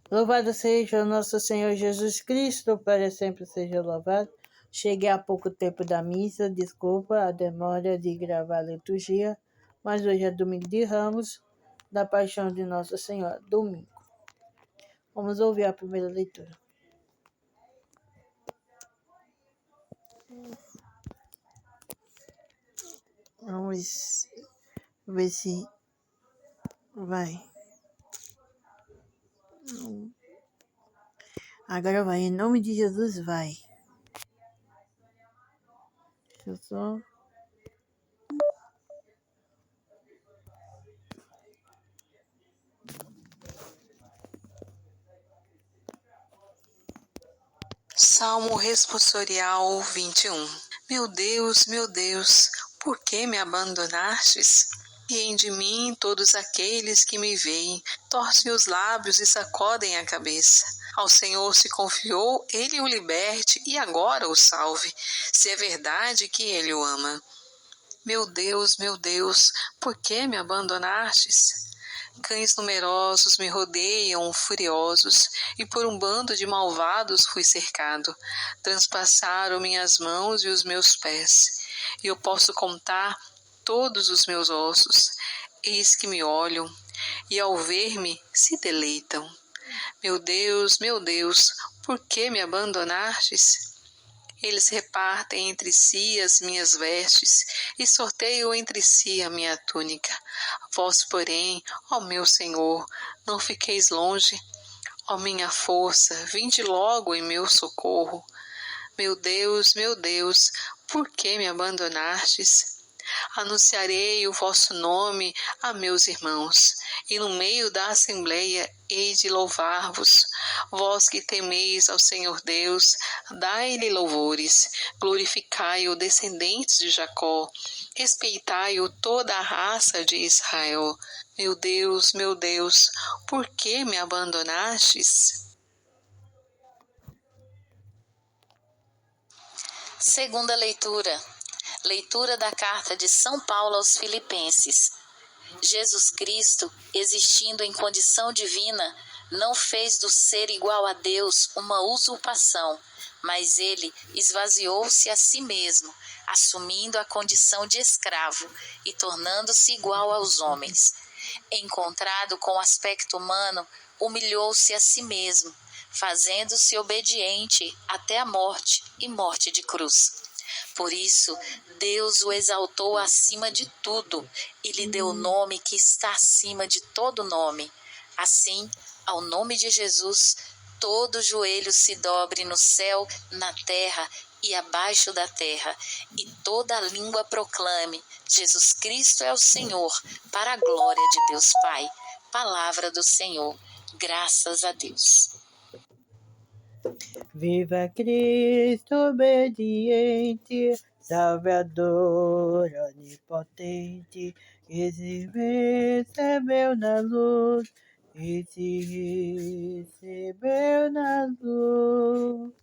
Louvado seja o nosso Senhor Jesus Cristo, para sempre seja louvado. Cheguei há pouco tempo da missa, desculpa a demora de gravar a liturgia, mas hoje é domingo de Ramos, da Paixão de Nossa Senhora, domingo. Vamos ouvir a primeira leitura. Vamos ver se vai. Agora vai, em nome de Jesus, vai. Deixa eu só... Salmo responsorial 21. Meu Deus, por que me abandonastes? Riem de mim todos aqueles que me veem, torcem os lábios e sacodem a cabeça. Ao Senhor se confiou, Ele o liberte e agora o salve, se é verdade que Ele o ama. Meu Deus, por que me abandonastes? Cães numerosos me rodeiam, furiosos, e por um bando de malvados fui cercado. Transpassaram minhas mãos e os meus pés, e eu posso contar todos os meus ossos. Eis que me olham, e ao ver-me se deleitam. Meu Deus, por que me abandonastes? Eles repartem entre si as minhas vestes e sorteiam entre si a minha túnica. Vós, porém, ó meu Senhor, não fiqueis longe. Ó minha força, vinde logo em meu socorro. Meu Deus, por que me abandonastes? Anunciarei o vosso nome a meus irmãos, e no meio da assembleia hei de louvar-vos. Vós que temeis ao Senhor Deus, dai-lhe louvores, glorificai-o, descendentes de Jacó, respeitai-o, toda a raça de Israel. Meu Deus, por que me abandonastes? Segunda leitura. Leitura da carta de São Paulo aos Filipenses. Jesus Cristo, existindo em condição divina, não fez do ser igual a Deus uma usurpação, mas ele esvaziou-se a si mesmo, assumindo a condição de escravo e tornando-se igual aos homens. Encontrado com aspecto humano, humilhou-se a si mesmo, fazendo-se obediente até a morte e morte de cruz. Por isso, Deus o exaltou acima de tudo e lhe deu o nome que está acima de todo nome. Assim, ao nome de Jesus, todo joelho se dobre no céu, na terra e abaixo da terra, e toda língua proclame: Jesus Cristo é o Senhor, para a glória de Deus Pai. Palavra do Senhor. Graças a Deus. Viva Cristo obediente, Salvador onipotente, que se recebeu na luz, e se recebeu na luz.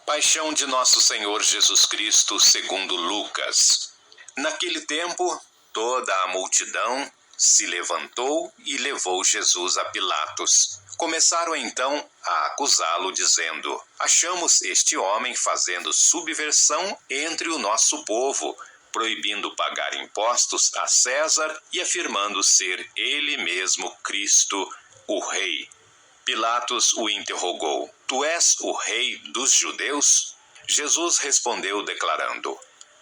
Paixão de Nosso Senhor Jesus Cristo segundo Lucas. Naquele tempo, toda a multidão se levantou e levou Jesus a Pilatos. Começaram então a acusá-lo, dizendo: achamos este homem fazendo subversão entre o nosso povo, proibindo pagar impostos a César e afirmando ser ele mesmo Cristo, o Rei. Pilatos o interrogou: tu és o rei dos judeus? Jesus respondeu declarando: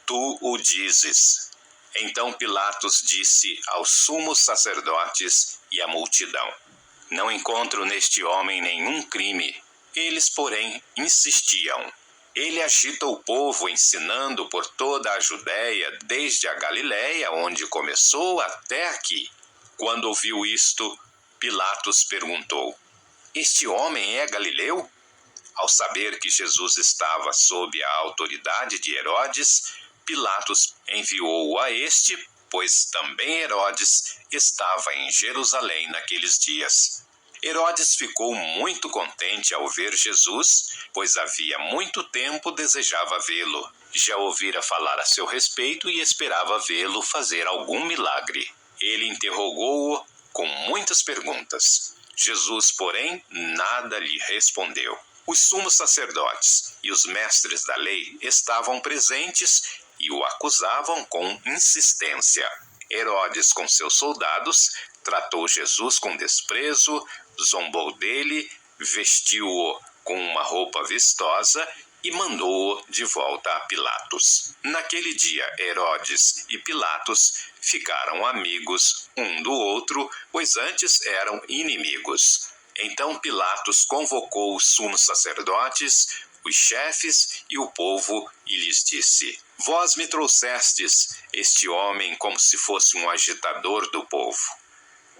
tu o dizes. Então Pilatos disse aos sumos sacerdotes e à multidão: não encontro neste homem nenhum crime. Eles, porém, insistiam: ele agita o povo ensinando por toda a Judéia, desde a Galiléia, onde começou, até aqui. Quando ouviu isto, Pilatos perguntou: este homem é galileu? Ao saber que Jesus estava sob a autoridade de Herodes, Pilatos enviou-o a este, pois também Herodes estava em Jerusalém naqueles dias. Herodes ficou muito contente ao ver Jesus, pois havia muito tempo desejava vê-lo. Já ouvira falar a seu respeito e esperava vê-lo fazer algum milagre. Ele interrogou-o com muitas perguntas. Jesus, porém, nada lhe respondeu. Os sumos sacerdotes e os mestres da lei estavam presentes e o acusavam com insistência. Herodes, com seus soldados, tratou Jesus com desprezo, zombou dele, vestiu-o com uma roupa vistosa e mandou-o de volta a Pilatos. Naquele dia, Herodes e Pilatos ficaram amigos um do outro, pois antes eram inimigos. Então Pilatos convocou os sumos sacerdotes, os chefes e o povo e lhes disse: Vós me trouxestes este homem como se fosse um agitador do povo.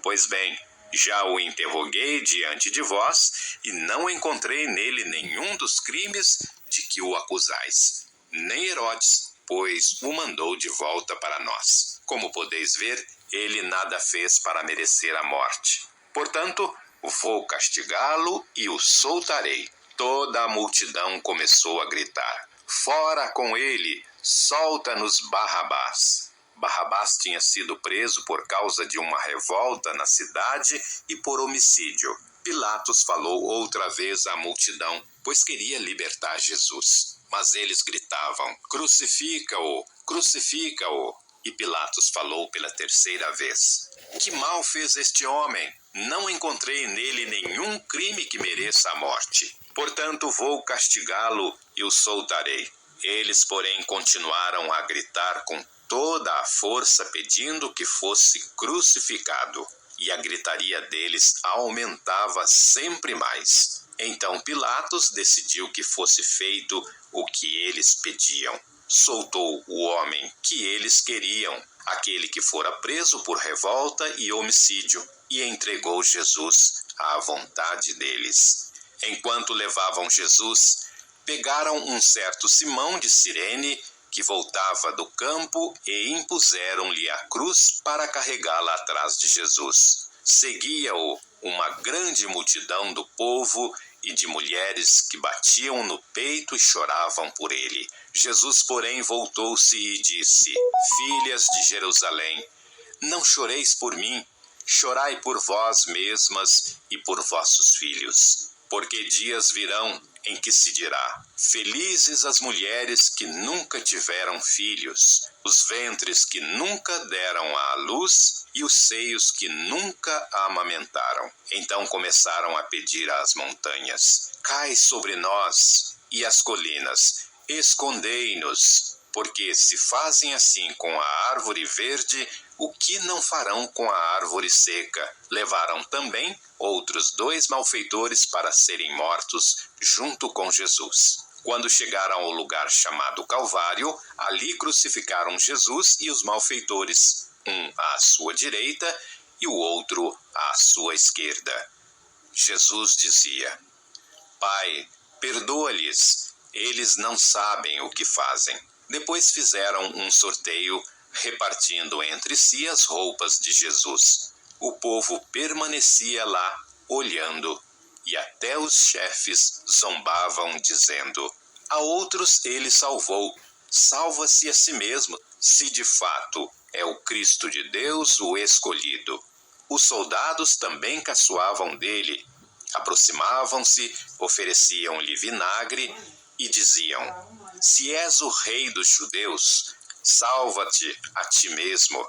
Pois bem, já o interroguei diante de vós e não encontrei nele nenhum dos crimes de que o acusais. Nem Herodes, pois o mandou de volta para nós. Como podeis ver, ele nada fez para merecer a morte. Portanto, vou castigá-lo e o soltarei. Toda a multidão começou a gritar: Fora com ele! Solta-nos Barrabás! Barrabás tinha sido preso por causa de uma revolta na cidade e por homicídio. Pilatos falou outra vez à multidão, pois queria libertar Jesus. Mas eles gritavam: Crucifica-o! Crucifica-o! E Pilatos falou pela terceira vez: Que mal fez este homem? Não encontrei nele nenhum crime que mereça a morte. Portanto, vou castigá-lo e o soltarei. Eles, porém, continuaram a gritar com toda a força, pedindo que fosse crucificado. E a gritaria deles aumentava sempre mais. Então Pilatos decidiu que fosse feito o que eles pediam. Soltou o homem que eles queriam, aquele que fora preso por revolta e homicídio, e entregou Jesus à vontade deles. Enquanto levavam Jesus, pegaram um certo Simão de Cirene, que voltava do campo, e impuseram-lhe a cruz para carregá-la atrás de Jesus. Seguia-o uma grande multidão do povo e de mulheres que batiam no peito e choravam por ele. Jesus, porém, voltou-se e disse: Filhas de Jerusalém, não choreis por mim, chorai por vós mesmas e por vossos filhos. Porque dias virão em que se dirá: Felizes as mulheres que nunca tiveram filhos, os ventres que nunca deram à luz e os seios que nunca amamentaram. Então começaram a pedir às montanhas: Cai sobre nós, e às colinas: Escondei-nos. Porque se fazem assim com a árvore verde, o que não farão com a árvore seca? Levaram também outros 2 malfeitores para serem mortos junto com Jesus. Quando chegaram ao lugar chamado Calvário, ali crucificaram Jesus e os malfeitores, um à sua direita e o outro à sua esquerda. Jesus dizia: Pai, perdoa-lhes, eles não sabem o que fazem. Depois fizeram um sorteio, repartindo entre si as roupas de Jesus. O povo permanecia lá, olhando, e até os chefes zombavam, dizendo: A outros ele salvou, salva-se a si mesmo, se de fato é o Cristo de Deus, o escolhido. Os soldados também caçoavam dele, aproximavam-se, ofereciam-lhe vinagre e diziam: Se és o rei dos judeus, salva-te a ti mesmo.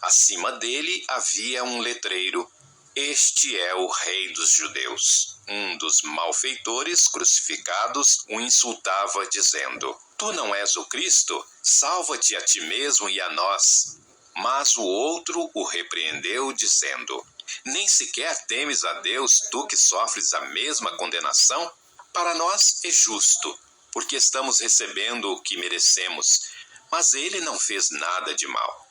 Acima dele havia um letreiro: Este é o rei dos judeus. Um dos malfeitores crucificados o insultava, dizendo: Tu não és o Cristo? Salva-te a ti mesmo e a nós. Mas o outro o repreendeu, dizendo: Nem sequer temes a Deus, tu que sofres a mesma condenação? Para nós é justo, porque estamos recebendo o que merecemos, mas ele não fez nada de mal.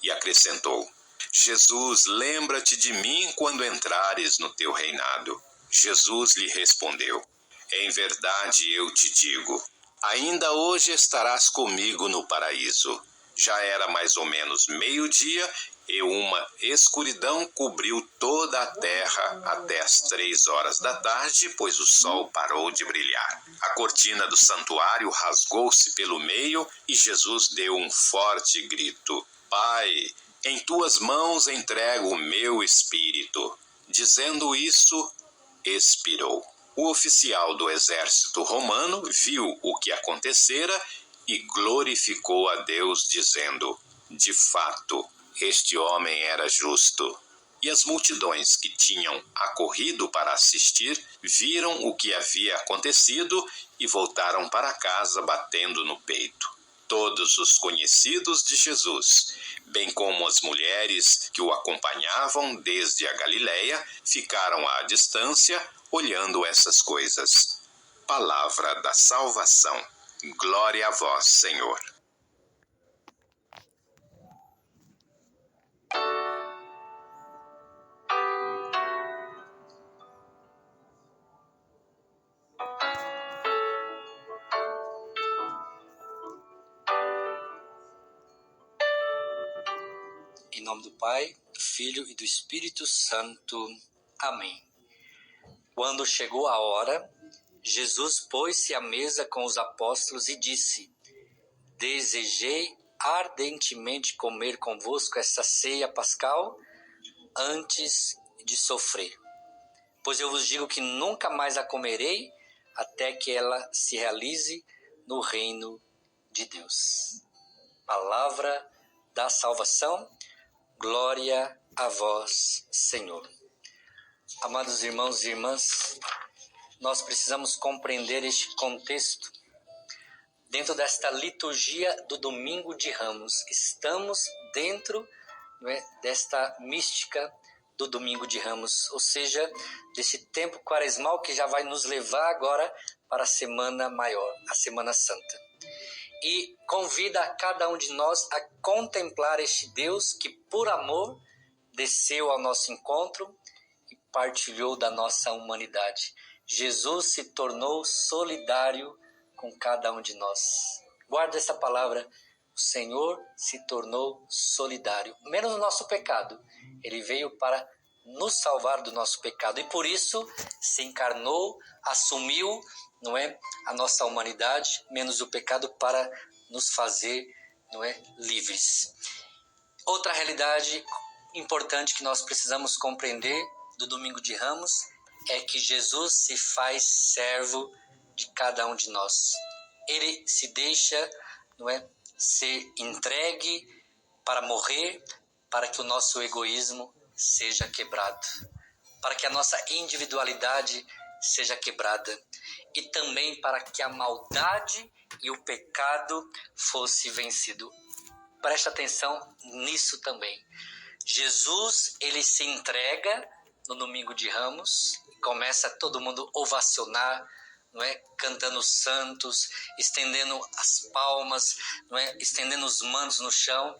E acrescentou: Jesus, lembra-te de mim quando entrares no teu reinado. Jesus lhe respondeu: Em verdade eu te digo, ainda hoje estarás comigo no paraíso. Já era mais ou menos meio-dia, e uma escuridão cobriu toda a terra até as 3 horas da tarde, pois o sol parou de brilhar. A cortina do santuário rasgou-se pelo meio e Jesus deu um forte grito: Pai, em tuas mãos entrego o meu espírito. Dizendo isso, expirou. O oficial do exército romano viu o que acontecera e glorificou a Deus, dizendo: de fato, este homem era justo. E as multidões que tinham acorrido para assistir viram o que havia acontecido e voltaram para casa batendo no peito. Todos os conhecidos de Jesus, bem como as mulheres que o acompanhavam desde a Galileia, ficaram à distância olhando essas coisas. Palavra da salvação. Glória a vós, Senhor. Em nome do Pai, do Filho e do Espírito Santo. Amém. Quando chegou a hora, Jesus pôs-se à mesa com os apóstolos e disse: Desejei ardentemente comer convosco esta ceia pascal antes de sofrer. Pois eu vos digo que nunca mais a comerei até que ela se realize no reino de Deus. Palavra da salvação. Glória a vós, Senhor. Amados irmãos e irmãs, nós precisamos compreender este contexto dentro desta liturgia do Domingo de Ramos. Estamos dentro, desta mística do Domingo de Ramos, ou seja, desse tempo quaresmal que já vai nos levar agora para a Semana Maior, a Semana Santa. E convida a cada um de nós a contemplar este Deus que, por amor, desceu ao nosso encontro e partilhou da nossa humanidade. Jesus se tornou solidário com cada um de nós. Guarda essa palavra. O Senhor se tornou solidário. Menos o nosso pecado. Ele veio para nos salvar do nosso pecado. E por isso se encarnou, assumiu, a nossa humanidade, menos o pecado, para nos fazer, livres. Outra realidade importante que nós precisamos compreender do Domingo de Ramos é que Jesus se faz servo de cada um de nós. Ele se deixa, ser entregue para morrer, para que o nosso egoísmo seja quebrado, para que a nossa individualidade seja quebrada e também para que a maldade e o pecado fosse vencido. Preste atenção nisso também. Jesus, ele se entrega no Domingo de Ramos, começa todo mundo ovacionar, cantando os santos, estendendo as palmas, estendendo os mantos no chão,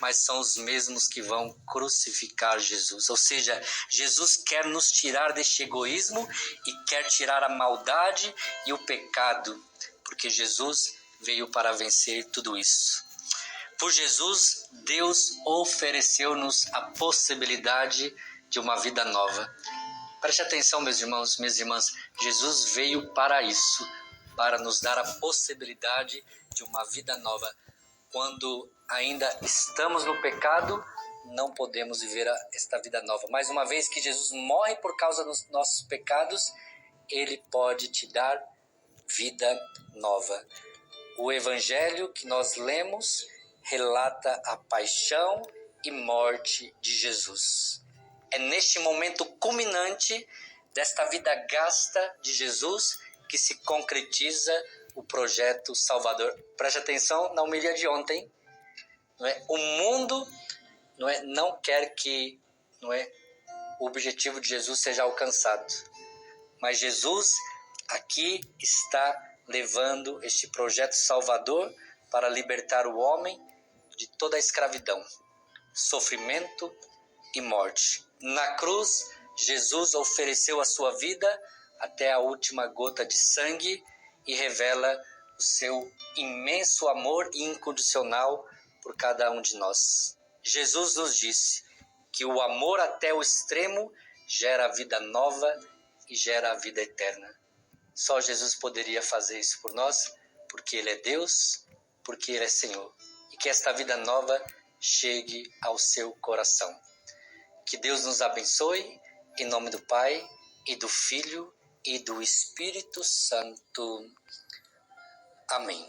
mas são os mesmos que vão crucificar Jesus. Ou seja, Jesus quer nos tirar deste egoísmo e quer tirar a maldade e o pecado, porque Jesus veio para vencer tudo isso. Por Jesus, Deus ofereceu-nos a possibilidade de uma vida nova. Preste atenção, meus irmãos, minhas irmãs, Jesus veio para isso, para nos dar a possibilidade de uma vida nova. Quando ainda estamos no pecado, não podemos viver esta vida nova. Mas uma vez que Jesus morre por causa dos nossos pecados, Ele pode te dar vida nova. O Evangelho que nós lemos relata a paixão e morte de Jesus. É neste momento culminante desta vida gasta de Jesus que se concretiza o projeto salvador. Preste atenção na homilia de ontem. O mundo não quer que o objetivo de Jesus seja alcançado. Mas Jesus aqui está levando este projeto salvador para libertar o homem de toda a escravidão, sofrimento e morte. Na cruz, Jesus ofereceu a sua vida até a última gota de sangue e revela o seu imenso amor incondicional por cada um de nós. Jesus nos disse que o amor até o extremo gera a vida nova e gera a vida eterna. Só Jesus poderia fazer isso por nós, porque Ele é Deus, porque Ele é Senhor. E que esta vida nova chegue ao seu coração. Que Deus nos abençoe, em nome do Pai, e do Filho, e do Espírito Santo. Amém.